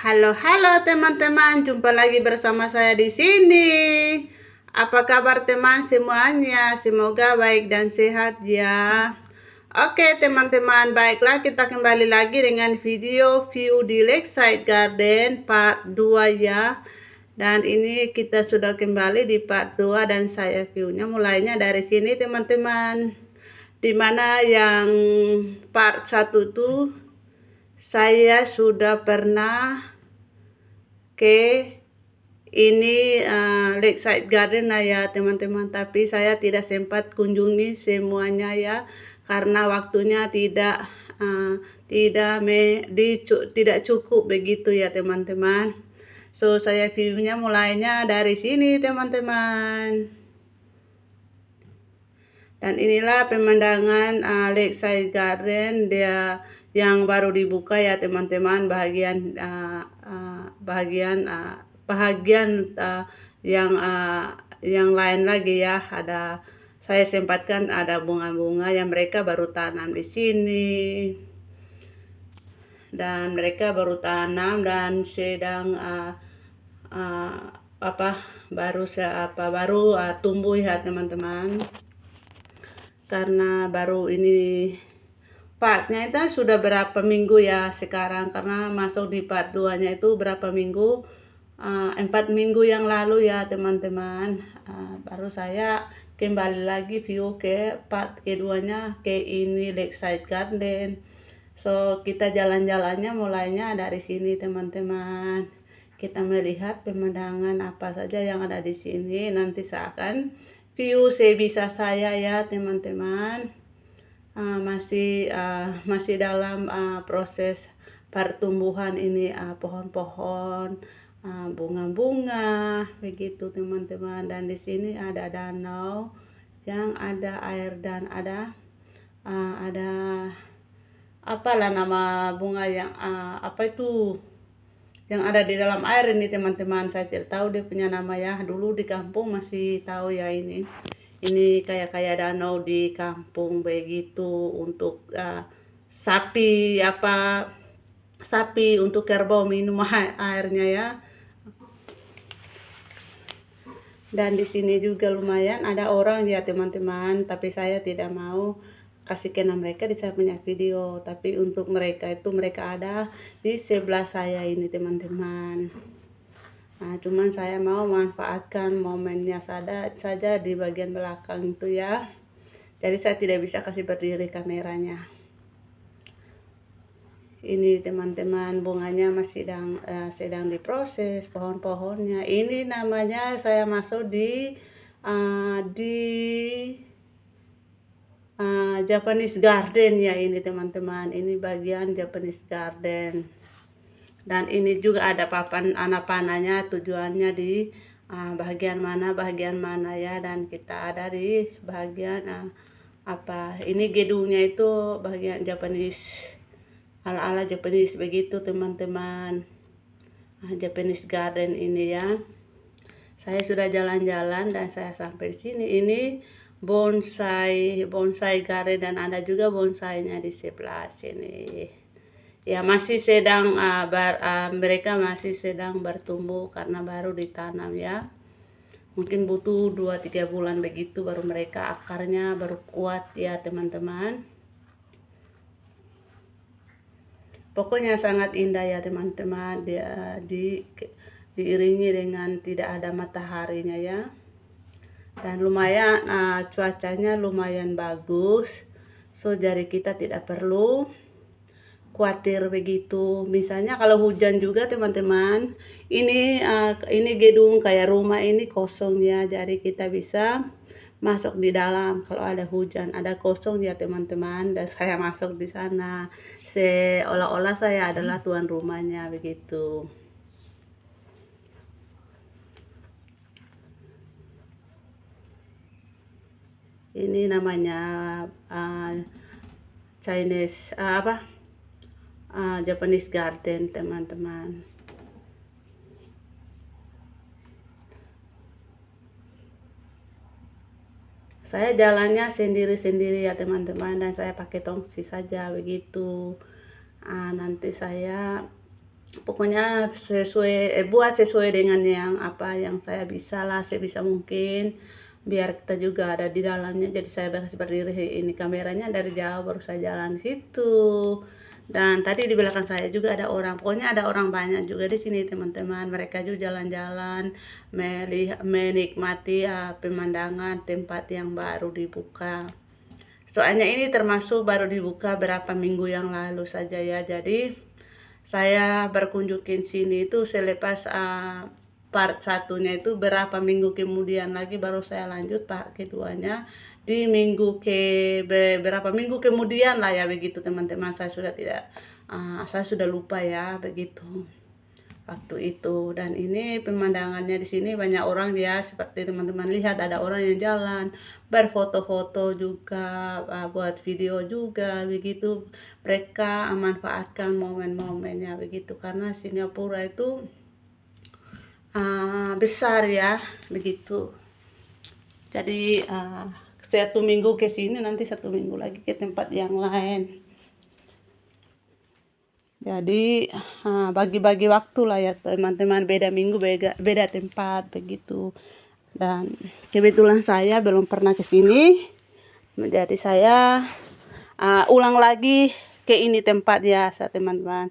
Halo, halo teman-teman, jumpa lagi bersama saya di sini. Apa kabar teman semuanya? Semoga baik dan sehat ya. Oke teman-teman, baiklah kita kembali lagi dengan video view di Lakeside Garden part 2 ya. Dan ini kita sudah kembali di part 2 dan saya viewnya mulainya dari sini teman-teman. Dimana yang part 1 tuh saya sudah pernah ke ini Lakeside Garden ya teman-teman, tapi saya tidak sempat kunjungi semuanya ya karena waktunya tidak cukup begitu ya teman-teman. So saya viewnya mulainya dari sini teman-teman. Dan inilah pemandangan Lakeside Garden dia yang baru dibuka ya teman-teman, bahagian yang lain lagi ya. Saya sempatkan ada bunga-bunga yang mereka baru tanam di sini. Dan mereka baru tanam dan sedang baru tumbuh ya teman-teman. Karena baru ini partnya itu sudah berapa minggu ya sekarang, karena masuk di part 2 nya itu berapa minggu, 4 minggu yang lalu ya teman-teman. Baru saya kembali lagi view ke part keduanya ke ini Lakeside Garden. So kita jalan-jalannya mulainya dari sini teman-teman. Kita melihat pemandangan apa saja yang ada di sini. Nanti saya akan view sebisa saya ya teman-teman. Masih dalam proses pertumbuhan ini pohon-pohon, bunga-bunga begitu teman-teman. Dan di sini ada danau yang ada air dan ada apalah nama bunga yang apa itu yang ada di dalam air ini teman-teman. Saya tidak tahu dia punya nama ya. Dulu di kampung masih tahu ya ini kayak danau di kampung begitu untuk sapi untuk kerbau minum airnya ya. Dan di sini juga lumayan ada orang ya teman-teman, tapi saya tidak mau kasih kena mereka di saya punya video. Tapi untuk mereka ada di sebelah saya ini teman-teman. Cuman saya mau manfaatkan momennya saja di bagian belakang itu ya. Jadi saya tidak bisa kasih berdiri kameranya. Ini teman-teman, bunganya masih sedang diproses, pohon-pohonnya. Ini namanya saya masuk di Japanese Garden ya ini teman-teman. Ini bagian Japanese Garden. Dan ini juga ada papan anak panahnya, tujuannya di bagian mana ya. Dan kita ada di bagian ini gedungnya itu bagian Japanese, ala-ala Japanese begitu teman-teman. Japanese Garden ini ya. Saya sudah jalan-jalan dan saya sampai di sini. Ini bonsai garden dan ada juga bonsainya di sebelah sini. Ya masih sedang mereka masih sedang bertumbuh karena baru ditanam ya. Mungkin butuh 2-3 bulan begitu baru mereka akarnya baru kuat ya teman-teman. Pokoknya sangat indah ya teman-teman. Dia diiringi dengan tidak ada mataharinya ya. Dan lumayan cuacanya lumayan bagus. So jadi kita tidak perlu khawatir begitu. Misalnya kalau hujan juga teman-teman, ini gedung kayak rumah ini kosong ya, jadi kita bisa masuk di dalam. Kalau ada hujan ada kosong ya teman-teman, dan saya masuk di sana seolah-olah saya adalah tuan rumahnya begitu. Ini namanya Chinese Japanese garden, teman-teman. Saya jalannya sendiri-sendiri ya teman-teman, dan saya pakai tongsi saja begitu. Nanti saya pokoknya buat sesuai dengan yang saya bisa lah, sebisa mungkin, biar kita juga ada di dalamnya. Jadi saya kasih berdiri ini kameranya dari jauh, baru saya jalan situ. Dan tadi di belakang saya juga ada orang, pokoknya ada orang banyak juga di sini teman-teman. Mereka juga jalan-jalan menikmati pemandangan tempat yang baru dibuka. Soalnya ini termasuk baru dibuka berapa minggu yang lalu saja ya. Jadi saya berkunjung ke sini itu selepas part satunya itu berapa minggu kemudian lagi baru saya lanjut part keduanya di berapa minggu kemudian lah ya begitu teman-teman. Saya sudah lupa ya begitu waktu itu. Dan ini pemandangannya di sini banyak orang ya, seperti teman-teman lihat ada orang yang jalan berfoto-foto juga, buat video juga begitu. Mereka memanfaatkan momen-momennya begitu, karena Singapura itu besar ya begitu. Jadi 1 minggu ke sini, nanti 1 minggu lagi ke tempat yang lain. Jadi bagi-bagi waktu lah ya teman-teman, beda minggu beda tempat begitu. Dan kebetulan saya belum pernah ke sini, jadi saya ulang lagi ke ini tempat ya teman-teman.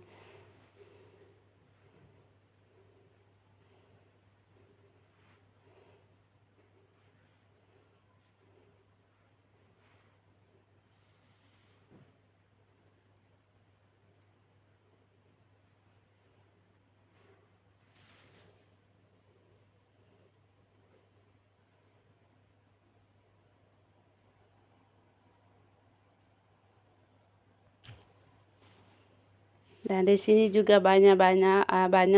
Dan di sini juga banyak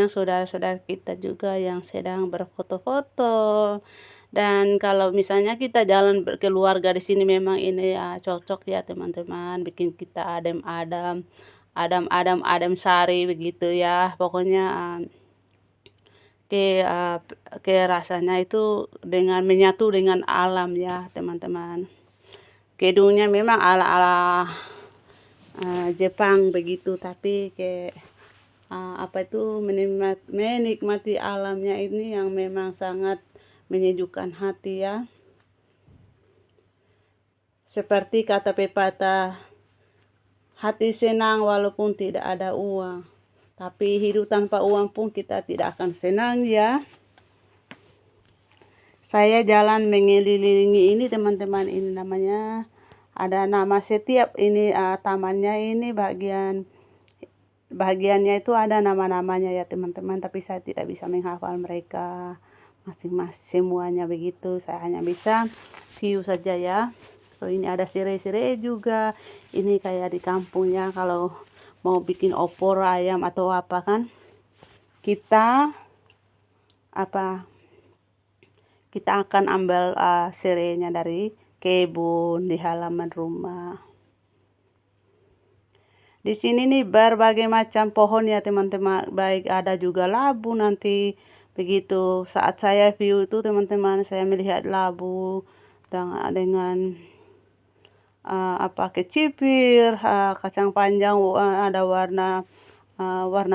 saudara-saudara kita juga yang sedang berfoto-foto. Dan kalau misalnya kita jalan berkeluarga di sini, memang ini cocok ya teman-teman, bikin kita adem sari begitu ya. Pokoknya ke rasanya itu dengan menyatu dengan alam ya teman-teman. Gedungnya memang ala-ala Jepang begitu, tapi menikmati alamnya ini yang memang sangat menyejukkan hati ya. Seperti kata pepatah, hati senang walaupun tidak ada uang, tapi hidup tanpa uang pun kita tidak akan senang ya. Saya jalan mengelilingi ini teman-teman, ini namanya, ada nama setiap ini tamannya ini, bagiannya itu ada nama-namanya ya teman-teman, tapi saya tidak bisa menghafal mereka masing-masing semuanya begitu. Saya hanya bisa view saja ya. So ini ada serai-serai juga. Ini kayak di kampungnya, kalau mau bikin opor ayam atau apa kan, kita akan ambil serainya dari kebun di halaman rumah. Di sini nih berbagai macam pohon ya teman-teman, baik ada juga labu nanti begitu. Saat saya view itu teman-teman, saya melihat labu dengan kecipir, kacang panjang, ada warna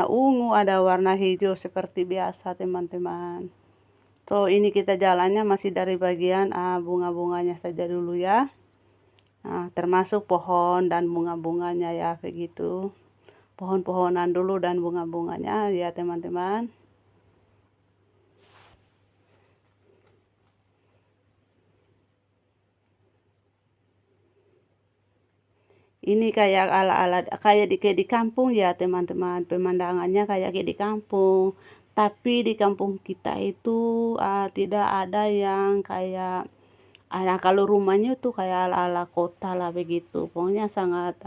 ungu, ada warna hijau seperti biasa teman-teman. So ini kita jalannya masih dari bagian bunga-bunganya saja dulu ya. Termasuk pohon dan bunga-bunganya ya begitu. Pohon-pohonan dulu dan bunga-bunganya ya teman-teman. Ini kayak ala-ala kayak di kampung ya teman-teman, pemandangannya kayak di kampung. Tapi di kampung kita itu tidak ada yang kayak kalau rumahnya tuh kayak ala-ala kota lah begitu. Pokoknya sangat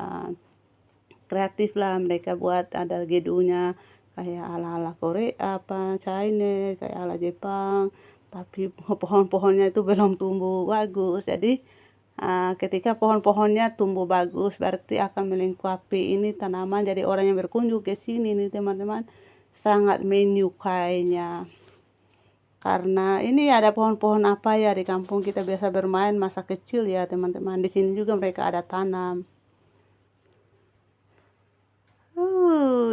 kreatif lah mereka buat, ada gedungnya kayak ala-ala Korea, China, kayak ala Jepang, tapi pohon-pohonnya itu belum tumbuh bagus. Jadi ketika pohon-pohonnya tumbuh bagus berarti akan melengkapi ini tanaman, jadi orang yang berkunjung ke sini nih teman-teman sangat menyukainya. Karena ini ada pohon-pohon apa ya di kampung kita biasa bermain masa kecil ya teman-teman. Di sini juga mereka ada tanam.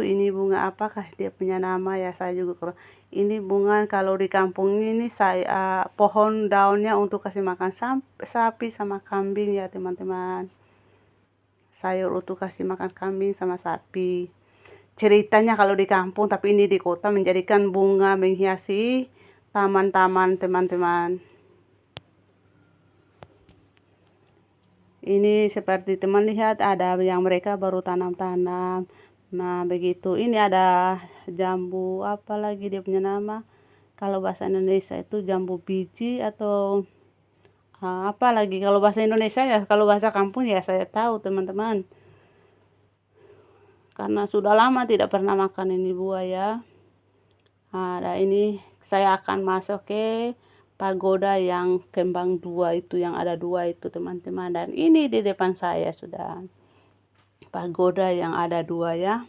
Ini bunga apakah dia punya nama ya, saya juga kurang. Ini bunga kalau di kampung ini saya pohon daunnya untuk kasih makan sapi sama kambing ya teman-teman. Sayur untuk kasih makan kambing sama sapi. Ceritanya kalau di kampung, tapi ini di kota menjadikan bunga menghiasi taman-taman teman-teman. Ini seperti teman lihat ada yang mereka baru tanam-tanam. Nah begitu, ini ada jambu apa lagi dia punya nama, kalau bahasa Indonesia itu jambu biji atau apa lagi kalau bahasa Indonesia ya, kalau bahasa kampung ya saya tahu teman-teman, karena sudah lama tidak pernah makan ini buah ya. Nah ini saya akan masuk ke pagoda yang kembang dua itu, yang ada dua itu teman-teman, dan ini di depan saya sudah pagoda yang ada dua ya.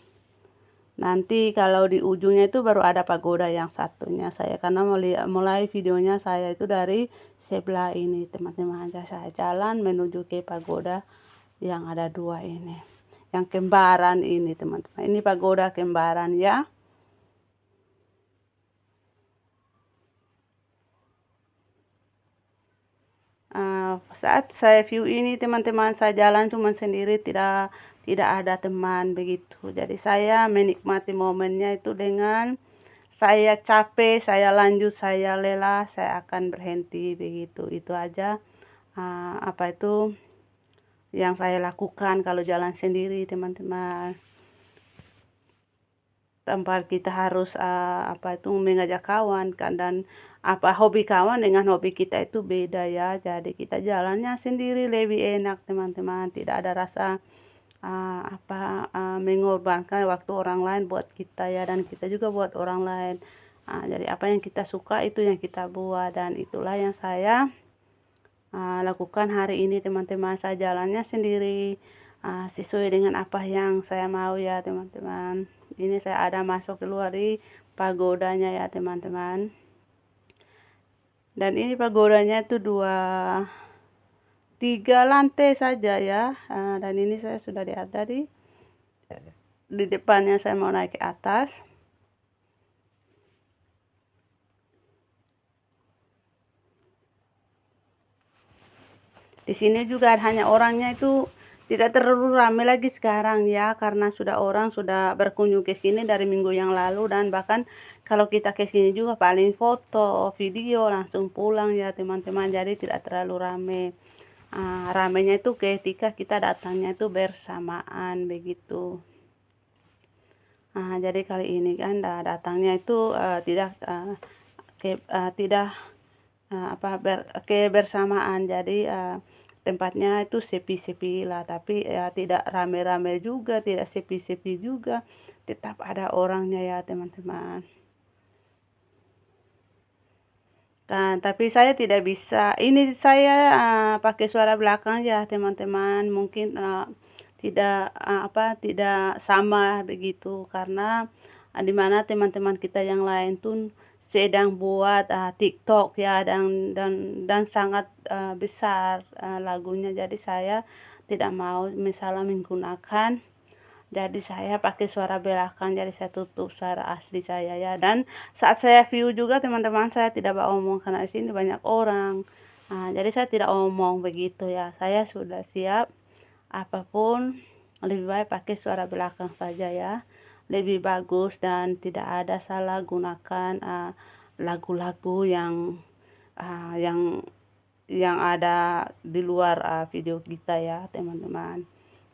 Nanti kalau di ujungnya itu baru ada pagoda yang satunya saya, karena mulai videonya saya itu dari sebelah ini teman-teman. Saya jalan menuju ke pagoda yang ada dua ini, yang kembaran ini teman-teman. Ini pagoda kembaran ya. Saat saya view ini teman-teman, saya jalan cuma sendiri, tidak ada teman begitu. Jadi saya menikmati momennya itu dengan saya capek, saya lanjut, saya lelah, saya akan berhenti begitu. Itu aja apa itu yang saya lakukan kalau jalan sendiri teman-teman. Tanpa kita harus apa itu mengajak kawan kan, dan apa hobi kawan dengan hobi kita itu beda ya. Jadi kita jalannya sendiri lebih enak teman-teman, tidak ada rasa mengorbankan waktu orang lain buat kita ya, dan kita juga buat orang lain. Jadi apa yang kita suka itu yang kita buat, dan itulah yang saya lakukan hari ini teman-teman. Saya jalannya sendiri sesuai dengan apa yang saya mau ya teman-teman. Ini saya ada masuk keluar di pagodanya ya teman-teman. Dan ini pagodanya itu 3 lantai saja ya. Dan ini saya sudah ada di depannya, saya mau naik ke atas. Di sini juga hanya orangnya itu tidak terlalu ramai lagi sekarang ya, karena orang sudah berkunjung ke sini dari minggu yang lalu, dan bahkan kalau kita ke sini juga paling foto, video langsung pulang ya teman-teman. Jadi tidak terlalu ramai. Ramainya itu ketika kita datangnya itu bersamaan begitu. Jadi kali ini kan datangnya itu tidak kebersamaan. Jadi tempatnya itu sepi-sepi lah, tapi tidak rame-rame juga, tidak sepi-sepi juga, tetap ada orangnya ya teman-teman. Kan tapi saya tidak bisa, ini saya pakai suara belakang ya teman-teman, mungkin tidak sama begitu, karena dimana teman-teman kita yang lain tuh sedang buat TikTok ya, dan sangat besar lagunya. Jadi saya tidak mau misalnya menggunakan, jadi saya pakai suara belakang, jadi saya tutup suara asli saya ya. Dan saat saya view juga teman-teman, saya tidak omong karena di sini banyak orang. Jadi saya tidak omong begitu ya. Saya sudah siap apapun, lebih baik pakai suara belakang saja ya. Lebih bagus dan tidak ada salah gunakan lagu-lagu yang ada di luar video kita ya teman-teman.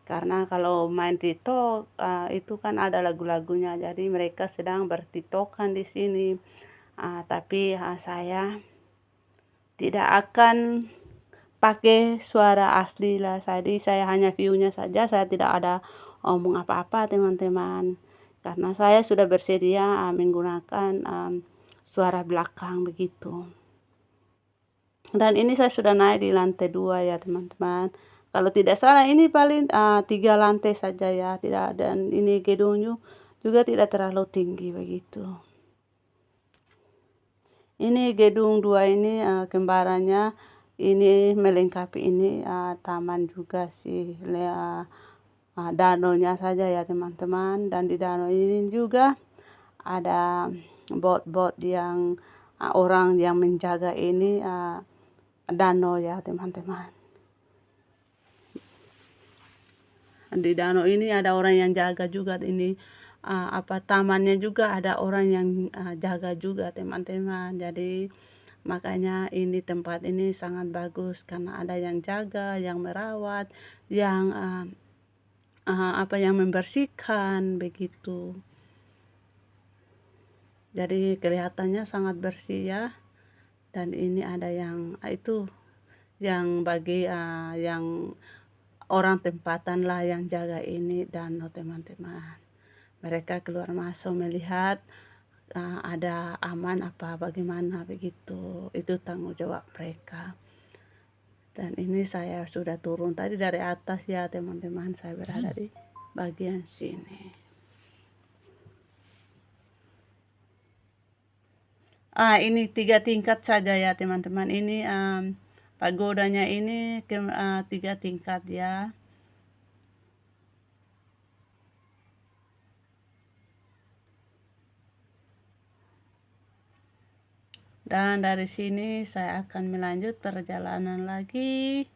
Karena kalau main TikTok itu kan ada lagu-lagunya, jadi mereka sedang bertiktokan di sini. Tapi saya tidak akan pakai suara asli lah. Jadi saya hanya viewnya saja, saya tidak ada omong apa-apa teman-teman, karena saya sudah bersedia menggunakan suara belakang begitu. Dan ini saya sudah naik di lantai 2 ya teman-teman. Kalau tidak salah ini paling 3 lantai saja ya, tidak, dan ini gedungnya juga tidak terlalu tinggi begitu. Ini gedung 2 ini kembarannya ini melengkapi ini taman juga sih, danaunya saja ya teman-teman. Dan di danau ini juga ada bot-bot yang orang yang menjaga ini danau ya teman-teman. Di danau ini ada orang yang jaga juga ini tamannya juga ada orang yang jaga juga teman-teman. Jadi makanya ini tempat ini sangat bagus karena ada yang jaga, yang merawat, yang yang membersihkan begitu. Jadi kelihatannya sangat bersih ya. Dan ini ada yang itu yang bagi yang orang tempatan lah yang jaga ini danau teman-teman. Mereka keluar masuk melihat ada aman apa bagaimana begitu. Itu tanggung jawab mereka. Dan ini saya sudah turun tadi dari atas ya teman-teman, saya berada di bagian sini. Ini 3 tingkat saja ya teman-teman. Ini pagodanya ini 3 tingkat ya. Dan dari sini saya akan melanjut perjalanan lagi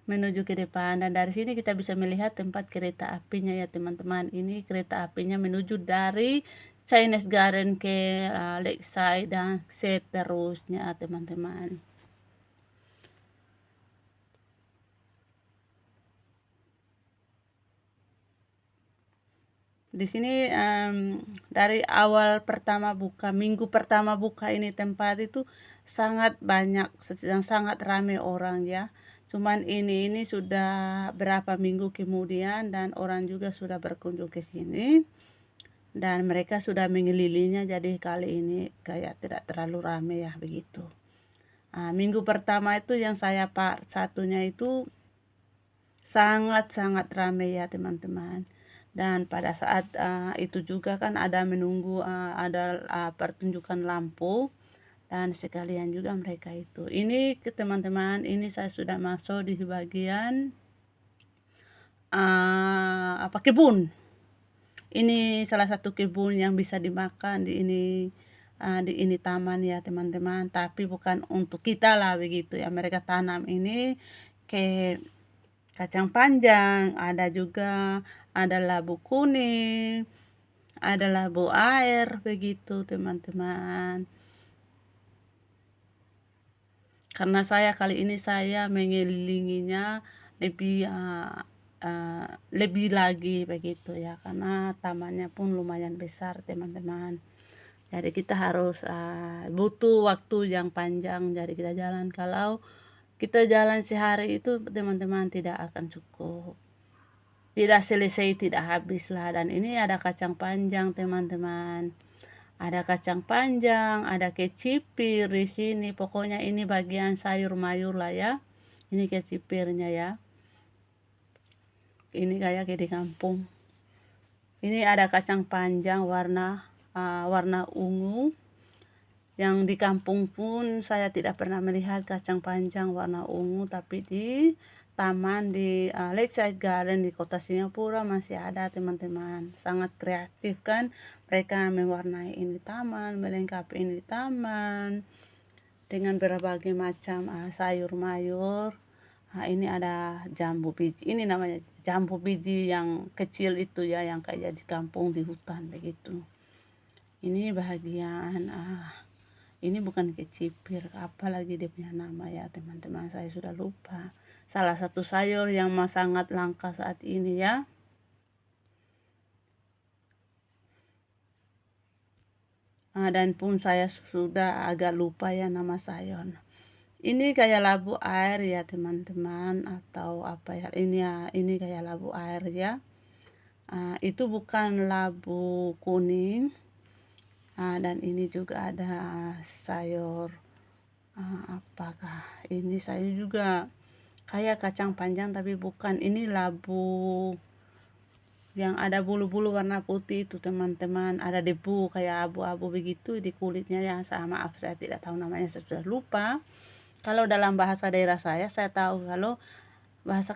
menuju ke depan. Dan dari sini kita bisa melihat tempat kereta apinya ya teman-teman. Ini kereta apinya menuju dari Chinese Garden ke Lakeside dan seterusnya teman-teman. Di sini dari awal pertama buka, minggu pertama buka ini tempat itu sangat banyak, sangat ramai orang ya. Cuman ini sudah berapa minggu kemudian dan orang juga sudah berkunjung ke sini. Dan mereka sudah mengelilinginya, jadi kali ini kayak tidak terlalu ramai ya begitu. Minggu pertama itu yang saya part satunya itu sangat-sangat ramai ya teman-teman. Dan pada saat itu juga kan ada menunggu ada pertunjukan lampu dan sekalian juga mereka itu. Ini ke teman-teman, ini saya sudah masuk di bagian kebun. Ini salah satu kebun yang bisa dimakan di ini taman ya teman-teman, tapi bukan untuk kita lah begitu ya. Mereka tanam ini ke kacang panjang, ada juga ada labu kuning, ada labu air begitu teman-teman. Karena kali ini saya mengelilinginya lebih lagi begitu ya, karena tamannya pun lumayan besar teman-teman. Jadi kita harus butuh waktu yang panjang, jadi kita jalan. Kalau kita jalan sehari itu teman-teman tidak akan cukup, tidak selesai, tidak habis lah. Dan ini ada kacang panjang teman-teman, ada kacang panjang, ada kecipir di sini. Pokoknya ini bagian sayur mayur lah ya. Ini kecipirnya ya. Ini kayak di kampung. Ini ada kacang panjang warna ungu. Yang di kampung pun saya tidak pernah melihat kacang panjang warna ungu, tapi di taman di Lakeside Garden di kota Singapura masih ada teman-teman. Sangat kreatif kan mereka mewarnai ini taman, melengkapi ini taman dengan berbagai macam sayur mayur. Ini ada jambu biji, ini namanya jambu biji yang kecil itu ya, yang kayak di kampung di hutan begitu. Ini bagian ini bukan kecipir, apalagi dia punya nama ya teman-teman, saya sudah lupa. Salah satu sayur yang sangat langka saat ini ya. Dan pun saya sudah agak lupa ya nama sayur. Ini kayak labu air ya teman-teman, atau apa ya, ini kayak labu air ya. Itu bukan labu kuning. Dan ini juga ada sayur, apakah ini, sayur juga kayak kacang panjang tapi bukan. Ini labu yang ada bulu-bulu warna putih itu teman-teman, ada debu kayak abu-abu begitu di kulitnya ya. Maaf saya tidak tahu namanya, saya sudah lupa. Kalau dalam bahasa daerah saya tahu, kalau bahasa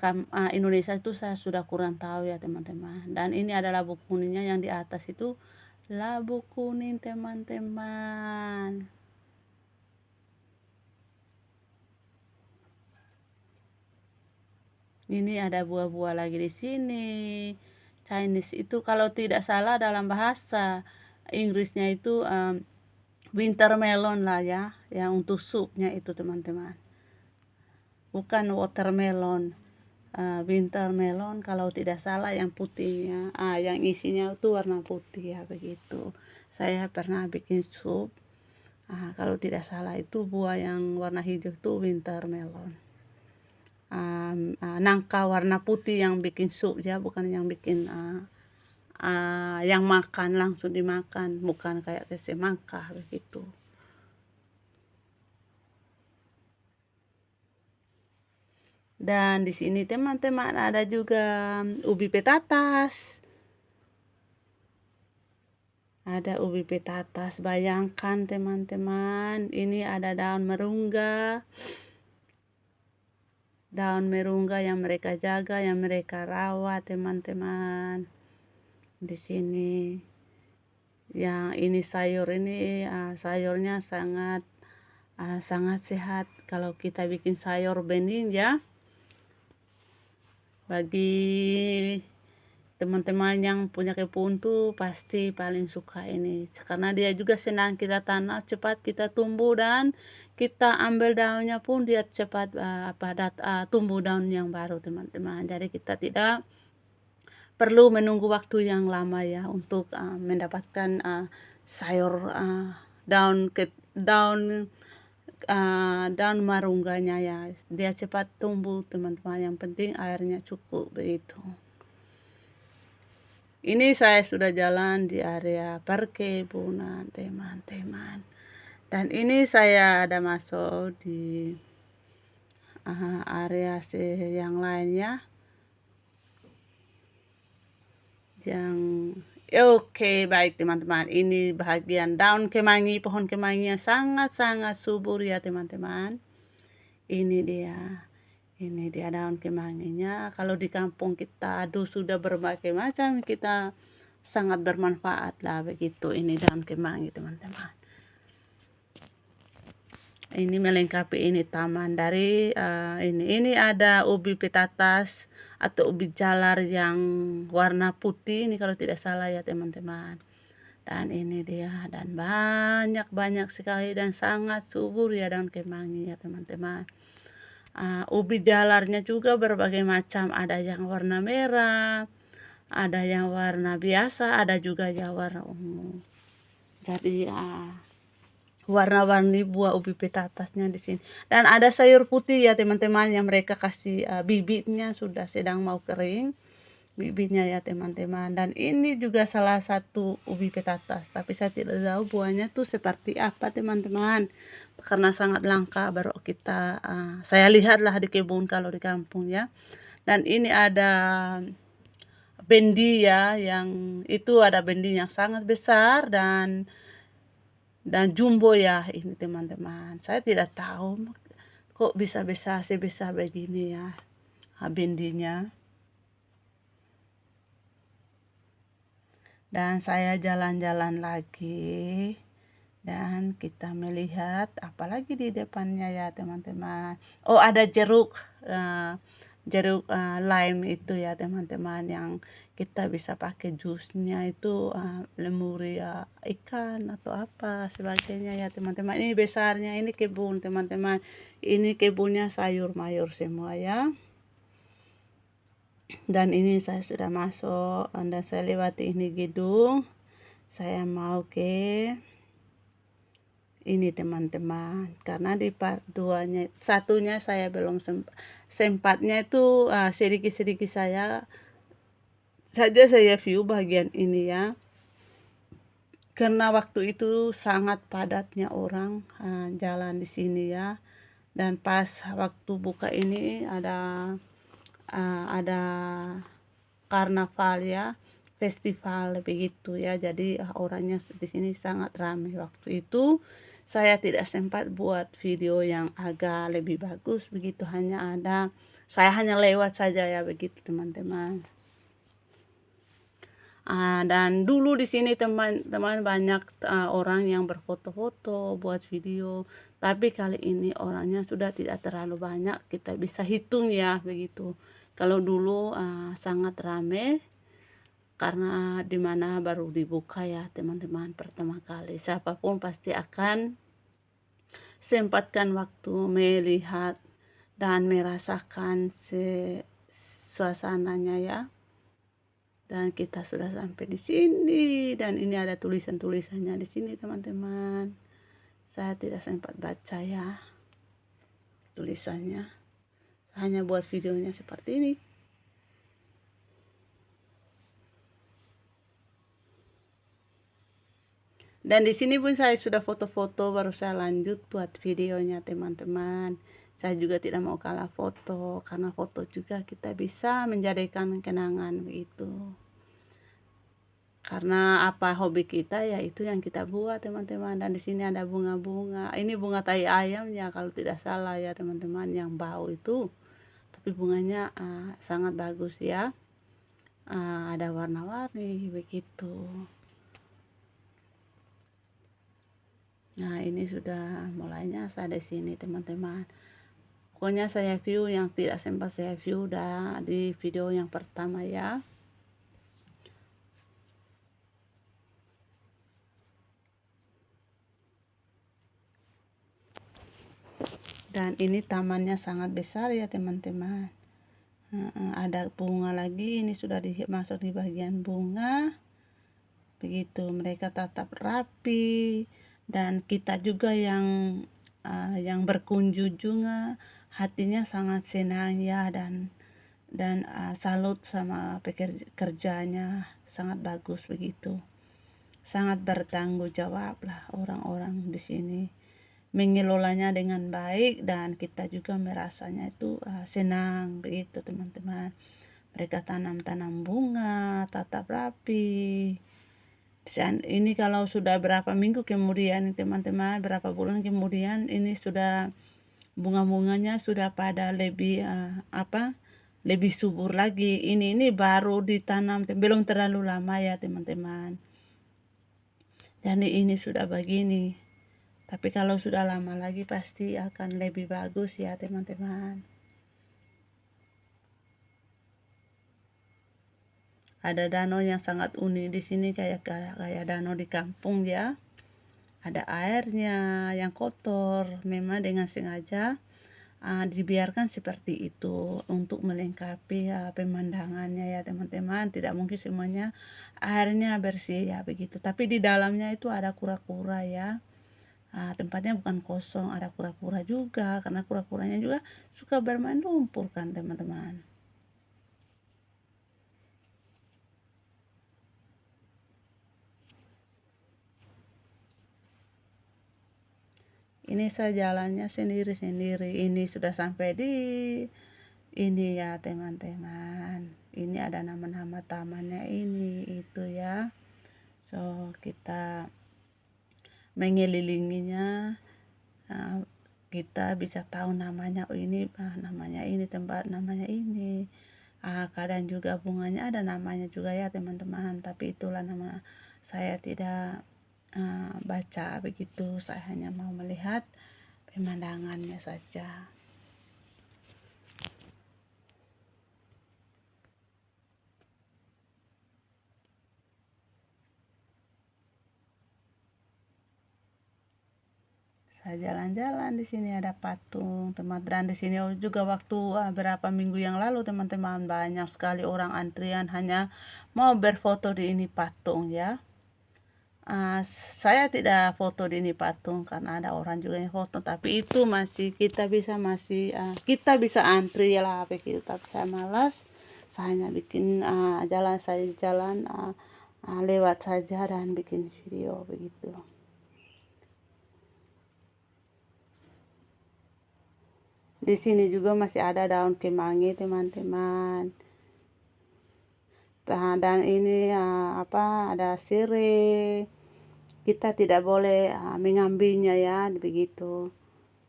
Indonesia itu saya sudah kurang tahu ya teman-teman. Dan ini ada labu kuningnya, yang di atas itu labu kuning teman-teman. Ini ada buah-buah lagi di sini. Chinese itu kalau tidak salah dalam bahasa Inggrisnya itu winter melon lah ya, yang untuk supnya itu teman-teman. Bukan watermelon, winter melon kalau tidak salah, yang putihnya, yang isinya itu warna putih ya begitu. Saya pernah bikin sup, kalau tidak salah itu buah yang warna hijau itu winter melon. Nangka warna putih yang bikin sup ya, bukan yang bikin yang makan langsung dimakan, bukan kayak semangka begitu. Dan di sini teman-teman ada juga ubi petatas. Ada ubi petatas, bayangkan teman-teman, ini ada daun merungga. Daun merungga yang mereka jaga, yang mereka rawat teman-teman. Di sini yang ini sayur ini, sayurnya sangat sehat kalau kita bikin sayur bening ya. Bagi teman-teman yang punya kebun tuh pasti paling suka ini, karena dia juga senang kita tanam, cepat kita tumbuh, dan kita ambil daunnya pun dia cepat tumbuh daun yang baru teman-teman. Jadi kita tidak perlu menunggu waktu yang lama ya untuk mendapatkan sayur daun marungganya ya. Dia cepat tumbuh teman-teman, yang penting airnya cukup begitu. Ini saya sudah jalan di area perkebunan teman-teman, dan ini saya ada masuk di area yang lainnya yang oke. Baik teman-teman, ini bagian daun kemangi, pohon kemangi yang sangat-sangat subur ya teman-teman. Ini dia daun kemanginya. Kalau di kampung kita sudah berbagai macam, kita sangat bermanfaat lah begitu. Ini daun kemangi teman-teman. Ini melengkapi ini taman dari ini ada ubi petatas atau ubi jalar yang warna putih ini kalau tidak salah ya teman-teman. Dan ini dia, dan banyak sekali dan sangat subur ya daun kemangi ya teman-teman. Ubi jalarnya juga berbagai macam, ada yang warna merah, ada yang warna biasa, ada juga yang warna ungu. Jadi warna-warni buah ubi petatasnya di sini. Dan ada sayur putih ya teman-teman, yang mereka kasih bibitnya sudah sedang mau kering bibitnya ya teman-teman. Dan ini juga salah satu ubi petatas, tapi saya tidak tahu buahnya tuh seperti apa teman-teman, karena sangat langka, baru kita saya lihatlah di kebun kalau di kampung ya. Dan ini ada bendi ya, yang itu ada bendi yang sangat besar dan jumbo ya ini teman-teman. Saya tidak tahu kok bisa sebesar begini ya bendinya. Dan saya jalan-jalan lagi, dan kita melihat apalagi di depannya ya teman-teman. Oh, ada jeruk lime itu ya teman-teman, yang kita bisa pakai jusnya itu lemuri ya, ikan atau apa sebagainya ya teman-teman. Ini besarnya, ini kebun teman-teman, ini kebunnya sayur mayur semua ya. Dan ini saya sudah masuk, dan saya lewati ini gedung, saya mau ke ini teman-teman, karena di part 2-nya satunya saya belum sempatnya itu sedikit-sedikit saja saya view bagian ini ya, karena waktu itu sangat padatnya orang jalan di sini ya. Dan pas waktu buka ini ada karnaval ya, festival begitu ya. Jadi orangnya di sini sangat ramai. Waktu itu saya tidak sempat buat video yang agak lebih bagus begitu, saya hanya lewat saja ya begitu teman-teman. Dan dulu di sini teman-teman banyak orang yang berfoto-foto buat video, tapi kali ini orangnya sudah tidak terlalu banyak, kita bisa hitung ya begitu. Kalau dulu sangat ramai karena dimana baru dibuka ya teman-teman pertama kali. Siapapun pasti akan sempatkan waktu melihat dan merasakan suasananya ya. Dan kita sudah sampai di sini, dan ini ada tulisan-tulisannya di sini teman-teman. Saya tidak sempat baca ya tulisannya, hanya buat videonya seperti ini. Dan di sini pun saya sudah foto-foto, baru saya lanjut buat videonya teman-teman. Saya juga tidak mau kalah foto, karena foto juga kita bisa menjadikan kenangan begitu. Karena hobi kita ya itu yang kita buat teman-teman. Dan di sini ada bunga-bunga. Ini bunga tai ayam ya kalau tidak salah ya teman-teman, yang bau itu. Tapi bunganya sangat bagus ya. Ada warna-warni begitu. Nah, ini sudah mulainya saya di sini teman-teman. Pokoknya saya view yang tidak sempat saya view udah di video yang pertama ya. Dan ini tamannya sangat besar ya teman-teman. Ada bunga lagi, ini sudah masuk di bagian bunga. Begitu, mereka tetap rapi, dan kita juga yang berkunjung juga hatinya sangat senang ya, dan salut sama pekerjanya, sangat bagus begitu. Sangat bertanggung jawab lah orang-orang di sini, mengelolanya dengan baik, dan kita juga merasanya itu senang begitu teman-teman. Mereka tanam bunga tetap rapi. Ini kalau sudah berapa minggu kemudian teman-teman, berapa bulan kemudian, ini sudah bunga-bunganya sudah pada lebih lebih subur lagi. Ini baru ditanam, belum terlalu lama ya teman-teman. Jadi ini sudah begini, tapi kalau sudah lama lagi pasti akan lebih bagus ya teman-teman. Ada danau yang sangat unik di sini, kayak danau di kampung ya. Ada airnya yang kotor, memang dengan sengaja dibiarkan seperti itu untuk melengkapi pemandangannya ya teman-teman. Tidak mungkin semuanya airnya bersih ya begitu, tapi di dalamnya itu ada kura-kura ya. Tempatnya bukan kosong, ada kura-kura juga, karena kura-kuranya juga suka bermain lumpur kan teman-teman. Ini saya jalannya sendiri-sendiri. Ini sudah sampai di ini ya teman-teman. Ini ada nama-nama tamannya ini itu ya. So kita mengelilinginya, kita bisa tahu namanya. Ini namanya ini, tempat namanya ini. Kadang juga bunganya ada namanya juga ya teman-teman, tapi itulah nama saya tidak baca begitu. Saya hanya mau melihat pemandangannya saja. Saya jalan-jalan di sini, ada patung teman-teman. Di sini juga waktu berapa minggu yang lalu teman-teman, banyak sekali orang antrian hanya mau berfoto di ini patung ya. uh, saya tidak foto di ini patung karena ada orang juga yang foto, tapi itu masih kita bisa antri lah begitu, tapi saya malas. Saya hanya bikin jalan lewat saja dan bikin video begitu. Di sini juga masih ada daun kemangi teman-teman. Dan ini ada serai. Kita tidak boleh mengambilnya ya, begitu.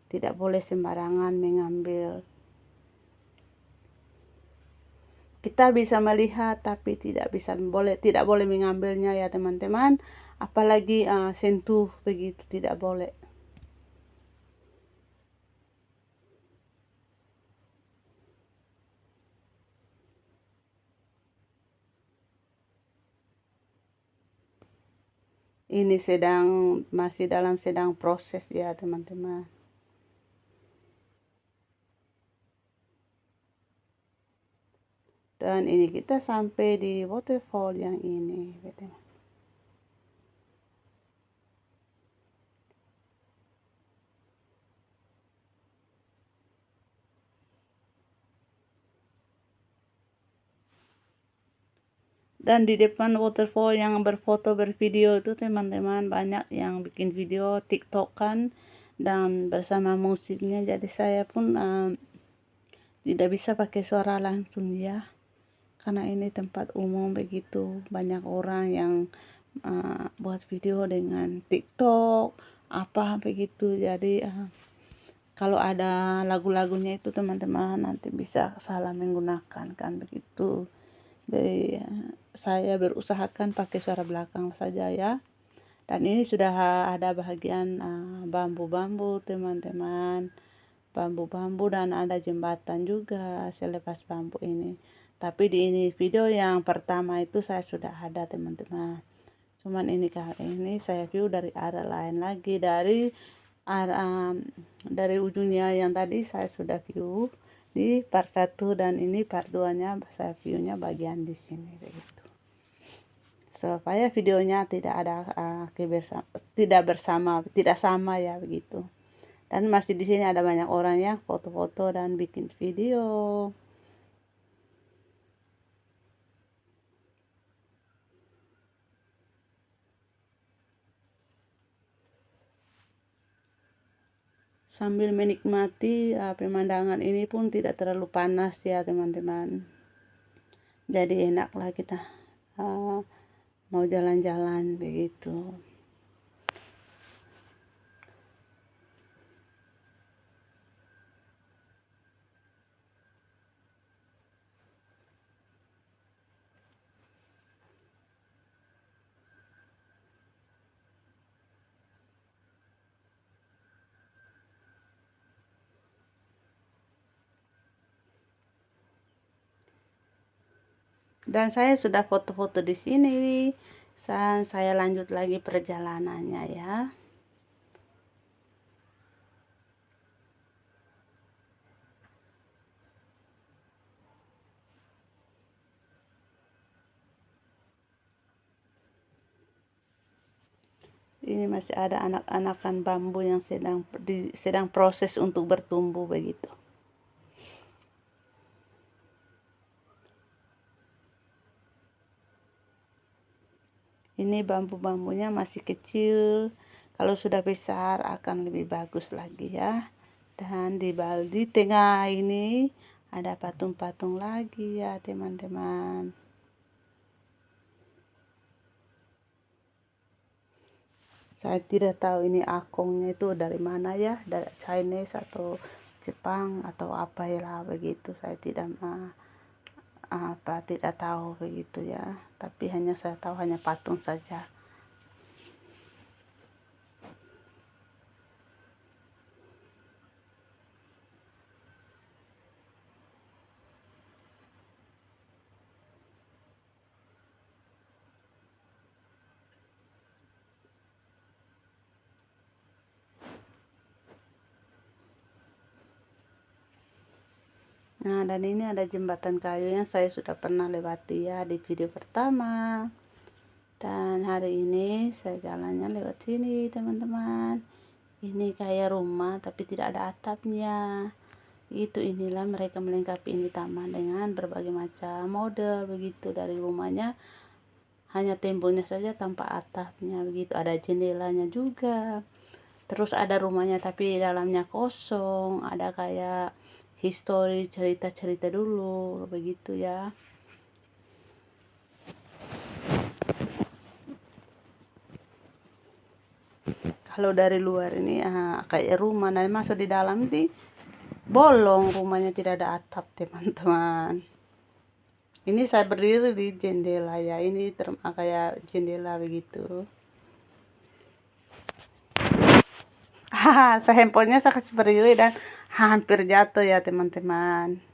Tidak boleh sembarangan mengambil. Kita bisa melihat tapi tidak boleh mengambilnya ya teman-teman. Apalagi sentuh begitu, tidak boleh. Ini masih sedang proses ya teman-teman. Dan ini kita sampai di waterfall yang ini, teman. Dan di depan waterfall yang berfoto bervideo itu teman-teman banyak yang bikin video TikTok kan, dan bersama musiknya. Jadi saya pun tidak bisa pakai suara langsung ya, karena ini tempat umum begitu. Banyak orang yang buat video dengan TikTok apa begitu. Jadi kalau ada lagu-lagunya itu teman-teman nanti bisa salah menggunakan kan begitu. Jadi saya berusahakan pakai suara belakang saja ya. Dan ini sudah ada bagian bambu-bambu teman-teman, bambu-bambu, dan ada jembatan juga selepas bambu ini. Tapi di ini video yang pertama itu saya sudah ada teman-teman. Cuman ini kali ini saya view dari arah lain lagi, dari ujungnya yang tadi saya sudah view di part 1, dan ini part 2 nya saya view-nya bagian di sini begitu. Supaya videonya tidak sama ya begitu. Dan masih di sini ada banyak orang yang foto-foto dan bikin video. Sambil menikmati pemandangan ini pun tidak terlalu panas ya teman-teman. Jadi enaklah kita mau jalan-jalan begitu. Dan saya sudah foto-foto di sini. Dan saya lanjut lagi perjalanannya ya. Ini masih ada anak-anakan bambu yang sedang proses untuk bertumbuh begitu. Ini bambu-bambunya masih kecil. Kalau sudah besar akan lebih bagus lagi ya. Dan di tengah ini ada patung-patung lagi ya teman-teman. Saya tidak tahu ini akongnya itu dari mana ya, dari Chinese atau Jepang atau apa ya begitu. Saya tidak tahu begitu ya, tapi saya tahu hanya patung saja. Nah, dan ini ada jembatan kayu yang saya sudah pernah lewati ya di video pertama. Dan hari ini saya jalannya lewat sini teman-teman. Ini kayak rumah tapi tidak ada atapnya. Inilah mereka melengkapi ini taman dengan berbagai macam model begitu. Dari rumahnya hanya temboknya saja tanpa atapnya begitu. Ada jendelanya juga. Terus ada rumahnya tapi dalamnya kosong. Ada kayak histori, cerita-cerita dulu begitu ya. Kalau dari luar ini kayak rumah, dan masuk di dalam di bolong, rumahnya tidak ada atap teman-teman. Ini saya berdiri di jendela ya, ini kayak jendela begitu. Saya handphonenya saya kasih berdiri dan hampir jatuh ya teman-teman.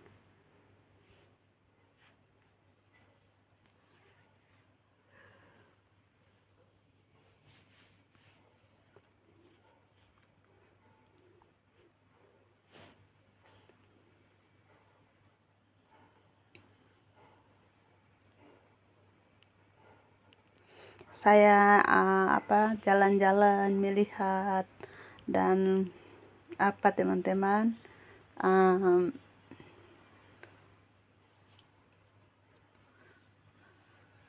Saya jalan-jalan melihat dan teman-teman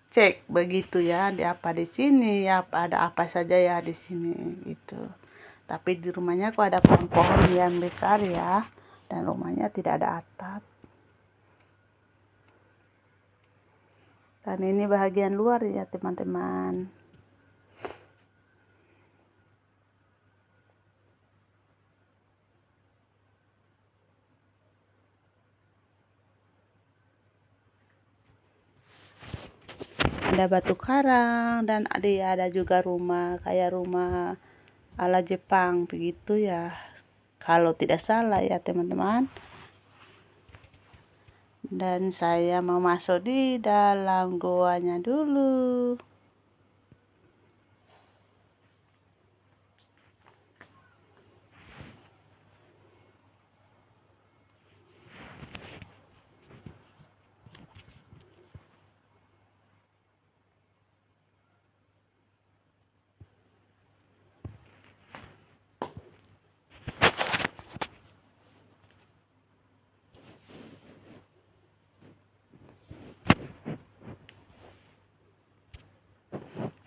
cek begitu ya, di sini ya, ada apa saja ya di sini gitu. Tapi di rumahnya kok ada pohon-pohon yang besar ya, dan rumahnya tidak ada atap. Dan ini bagian luar ya teman-teman. Ada batu karang dan ada juga rumah kayak rumah ala Jepang begitu ya, kalau tidak salah ya teman-teman. Dan saya mau masuk di dalam goanya dulu.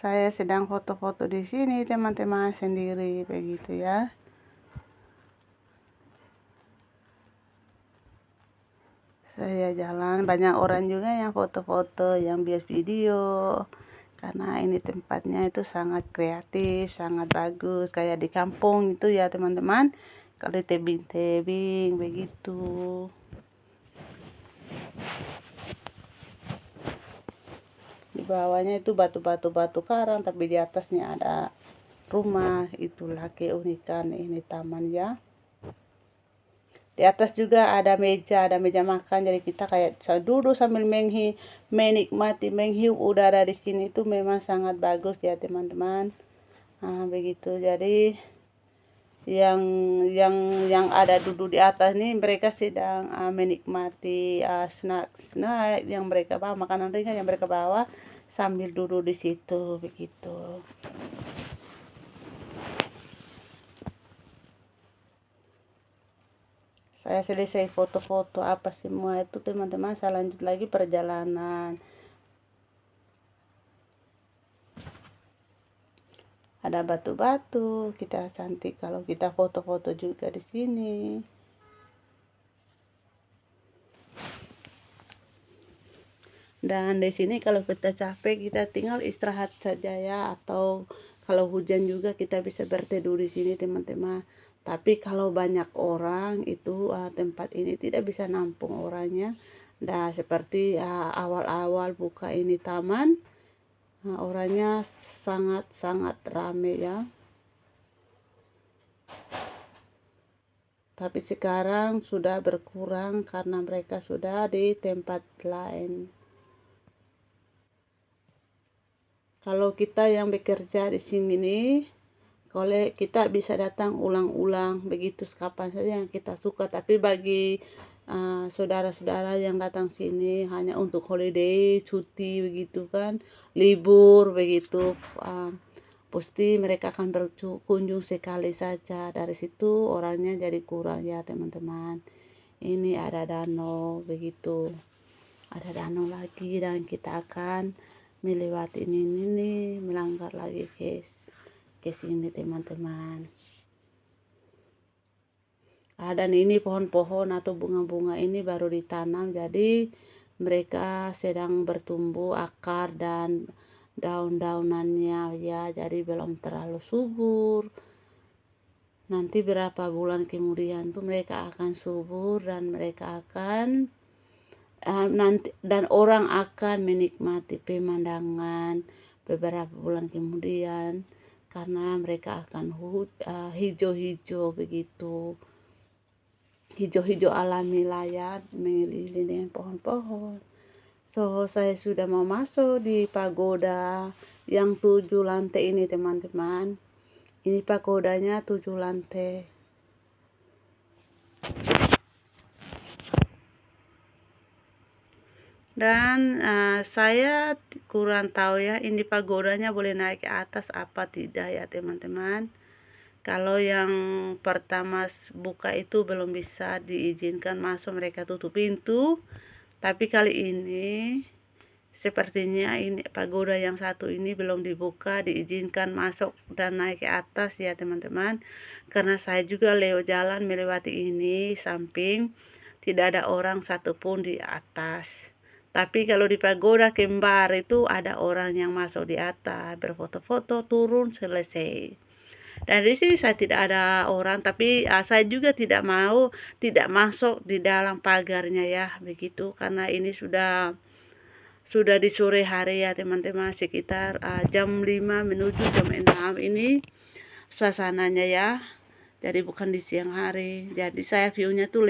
Saya sedang foto-foto di sini teman-teman sendiri begitu ya. Saya jalan, banyak orang juga yang foto-foto, yang bias video. Karena ini tempatnya itu sangat kreatif, sangat bagus, kayak di kampung itu ya teman-teman. Kalau di tebing-tebing begitu. Di bawahnya itu batu karang, tapi di atasnya ada rumah. Itulah keunikan ini taman ya. Di atas juga ada meja makan, jadi kita kayak duduk sambil menikmati, menghirup udara di sini. Itu memang sangat bagus ya teman-teman. Begitu. Jadi yang ada duduk di atas nih, mereka sedang menikmati snack yang mereka bawa, makanan ringan yang mereka bawa sambil duduk di situ begitu. Saya selesai foto-foto semua itu teman-teman, saya lanjut lagi perjalanan. Ada batu-batu, kita cantik kalau kita foto-foto juga di sini. Dan di sini kalau kita capek, kita tinggal istirahat saja ya, atau kalau hujan juga kita bisa berteduh di sini teman-teman. Tapi kalau banyak orang itu tempat ini tidak bisa nampung orangnya. Nah, seperti awal-awal buka ini taman, orangnya sangat-sangat rame ya. Tapi sekarang sudah berkurang karena mereka sudah di tempat lain. Kalau kita yang bekerja di sini nih, kalau kita bisa datang ulang-ulang begitu kapan saja yang kita suka. Tapi bagi saudara-saudara yang datang sini hanya untuk holiday, cuti begitu kan, libur begitu, pasti mereka akan berkunjung sekali saja. Dari situ orangnya jadi kurang ya teman-teman. Ini ada danau begitu, ada danau lagi, dan kita akan melewati ini melanggar lagi ke sini teman-teman. Dan ini pohon-pohon atau bunga-bunga ini baru ditanam, jadi mereka sedang bertumbuh akar dan daun-daunannya ya, jadi belum terlalu subur. Nanti berapa bulan kemudian tuh mereka akan subur dan mereka akan nanti, dan orang akan menikmati pemandangan beberapa bulan kemudian, karena mereka akan hijau-hijau begitu, hijau-hijau alami lah ya, mengelilingi dengan pohon-pohon. So, saya sudah mau masuk di pagoda yang 7 lantai ini teman-teman. Ini pagodanya 7 lantai. Dan saya kurang tahu ya, ini pagodanya boleh naik ke atas apa tidak ya teman-teman. Kalau yang pertama buka itu belum bisa diizinkan masuk, mereka tutup pintu. Tapi kali ini sepertinya ini pagoda yang satu ini belum dibuka, diizinkan masuk dan naik ke atas ya teman-teman. Karena saya juga lewat jalan melewati ini samping, tidak ada orang satupun di atas. Tapi kalau di pagoda kembar itu ada orang yang masuk di atas, berfoto-foto, turun, selesai. Dan di sini saya tidak ada orang, tapi saya juga tidak masuk di dalam pagarnya ya, begitu, karena ini sudah di sore hari ya teman-teman, sekitar jam 5 menuju jam 6 ini suasananya ya. Jadi bukan di siang hari. Jadi saya view-nya tuh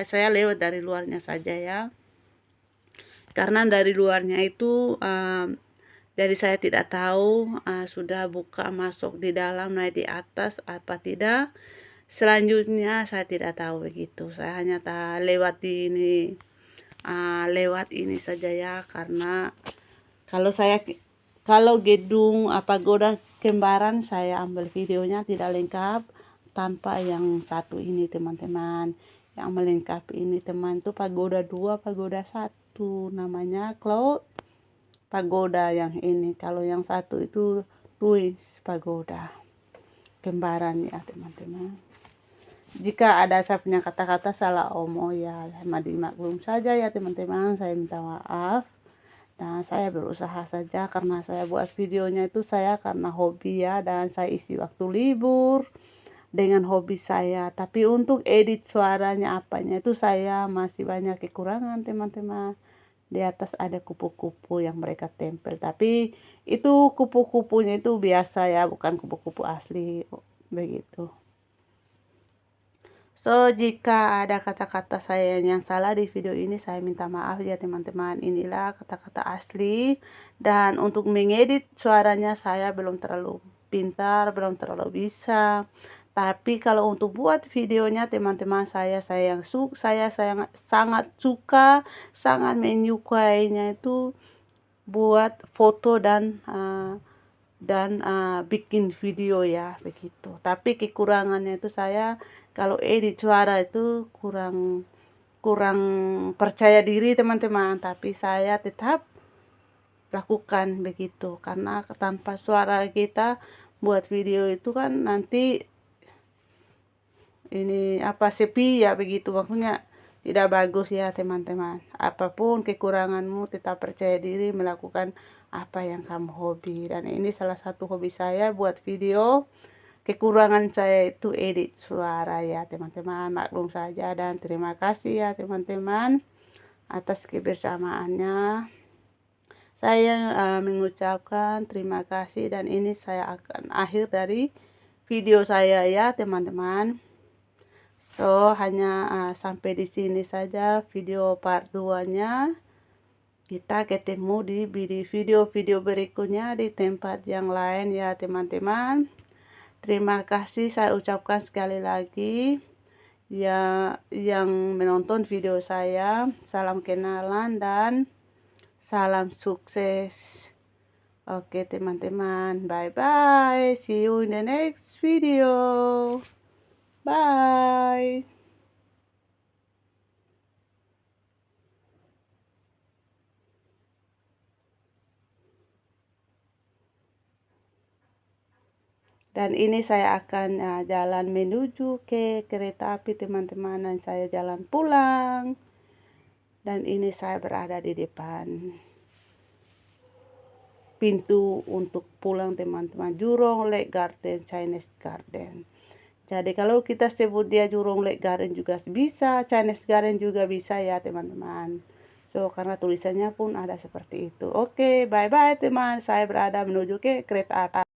saya lewat dari luarnya saja ya. Karena dari luarnya itu jadi saya tidak tahu sudah buka masuk di dalam, naik di atas apa tidak. Selanjutnya saya tidak tahu begitu. Saya hanya lewat ini saja ya, karena kalau gedung pagoda kembaran saya ambil videonya tidak lengkap tanpa yang satu ini teman-teman. Yang melengkapi ini teman itu pagoda 2, pagoda 1, namanya Cloud Pagoda yang ini. Kalau yang satu itu Twins Pagoda kembaran ya teman-teman. Jika ada saya punya kata-kata salah omong ya dimaklum saja ya teman-teman, saya minta maaf. Dan saya berusaha saja, karena saya buat videonya itu saya karena hobi ya, dan saya isi waktu libur dengan hobi saya. Tapi untuk edit suaranya apanya itu saya masih banyak kekurangan teman-teman. Di atas ada kupu-kupu yang mereka tempel, tapi itu kupu-kupunya itu biasa ya, bukan kupu-kupu asli begitu. So, jika ada kata-kata saya yang salah di video ini, saya minta maaf ya teman-teman. Inilah kata-kata asli, dan untuk mengedit suaranya saya belum terlalu pintar, belum terlalu bisa. Tapi kalau untuk buat videonya teman-teman, saya sangat suka, sangat menyukainya itu buat foto dan bikin video ya begitu. Tapi kekurangannya itu saya kalau edit suara itu kurang percaya diri teman-teman. Tapi saya tetap lakukan begitu, karena tanpa suara kita buat video itu kan nanti ini sepi ya begitu, maksudnya tidak bagus ya teman-teman. Apapun kekuranganmu, tetap percaya diri melakukan apa yang kamu hobi. Dan ini salah satu hobi saya buat video. Kekurangan saya itu edit suara ya teman-teman, maklum saja. Dan terima kasih ya teman-teman atas kebersamaannya. Saya mengucapkan terima kasih, dan ini saya akan akhir dari video saya ya teman-teman. So, hanya sampai di sini saja video part 2-nya. Kita ketemu di video-video berikutnya di tempat yang lain ya teman-teman. Terima kasih saya ucapkan sekali lagi. ya yang menonton video saya. Salam kenalan dan salam sukses. Oke teman-teman, bye-bye. See you in the next video. Bye. Dan ini saya akan jalan menuju ke kereta api teman-teman, dan saya jalan pulang. Dan ini saya berada di depan pintu untuk pulang teman-teman, Jurong Lake Garden, Chinese Garden. Jadi kalau kita sebut dia Jurong Lake Garden juga bisa, Chinese Garden juga bisa ya teman-teman. So karena tulisannya pun ada seperti itu. Oke, bye-bye teman, saya berada menuju ke kereta api.